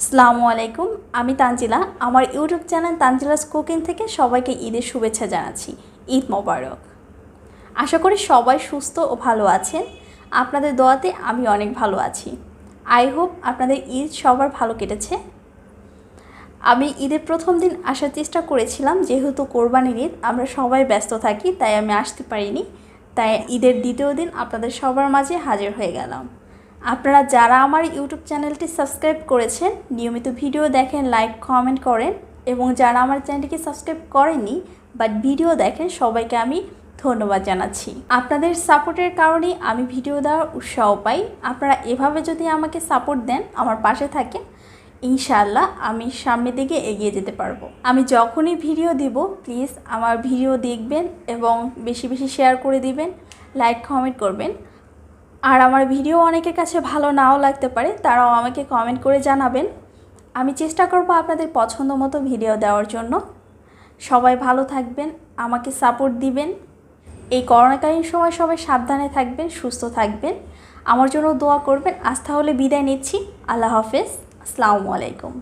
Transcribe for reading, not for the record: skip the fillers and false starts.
আসসালামু আলাইকুম। আমি তানজিলা। আমার ইউটিউব চ্যানেল তানজিলাস কুকিং থেকে সবাইকে ঈদের শুভেচ্ছা জানাচ্ছি। ঈদ মোবারক। আশা করি সবাই সুস্থ ও ভালো আছেন। আপনাদের দোয়াতে আমি অনেক ভালো আছি। আই হোপ আপনাদের ঈদ সবার ভালো কেটেছে। আমি ঈদের প্রথম দিন আসার চেষ্টা করেছিলাম, যেহেতু কোরবানির ঈদ আমরা সবাই ব্যস্ত থাকি, তাই আমি আসতে পারিনি। তাই ঈদের দ্বিতীয় দিন আপনাদের সবার মাঝে হাজির হয়ে গেলাম। আপনারা যারা আমার ইউটিউব চ্যানেলটি সাবস্ক্রাইব করেছেন, নিয়মিত ভিডিও দেখেন, লাইক কমেন্ট করেন, এবং যারা আমার চ্যানেলটিকে সাবস্ক্রাইব করেননি বাট ভিডিও দেখেন, সবাইকে আমি ধন্যবাদ জানাচ্ছি। আপনাদের সাপোর্টের কারণেই আমি ভিডিও দেওয়ার উৎসাহ পাই। আপনারা এভাবে যদি আমাকে সাপোর্ট দেন, আমার পাশে থাকেন, ইনশাআল্লাহ আমি সামনের দিকে এগিয়ে যেতে পারবো। আমি যখনই ভিডিও দিব প্লিজ আমার ভিডিও দেখবেন এবং বেশি বেশি শেয়ার করে দিবেন, লাইক কমেন্ট করবেন। আর আমার ভিডিও অনেকের কাছে ভালো নাও লাগতে পারে, তারাও আমাকে কমেন্ট করে জানাবেন। আমি চেষ্টা করব আপনাদের পছন্দ মতো ভিডিও দেওয়ার জন্য। সবাই ভালো থাকবেন, আমাকে সাপোর্ট দিবেন। এই করোনাকালীন সময় সবাই সাবধানে থাকবেন, সুস্থ থাকবেন, আমার জন্য দোয়া করবেন। আজ তাহলে বিদায় নিচ্ছি। আল্লাহ হাফেজ। আসসালামু আলাইকুম।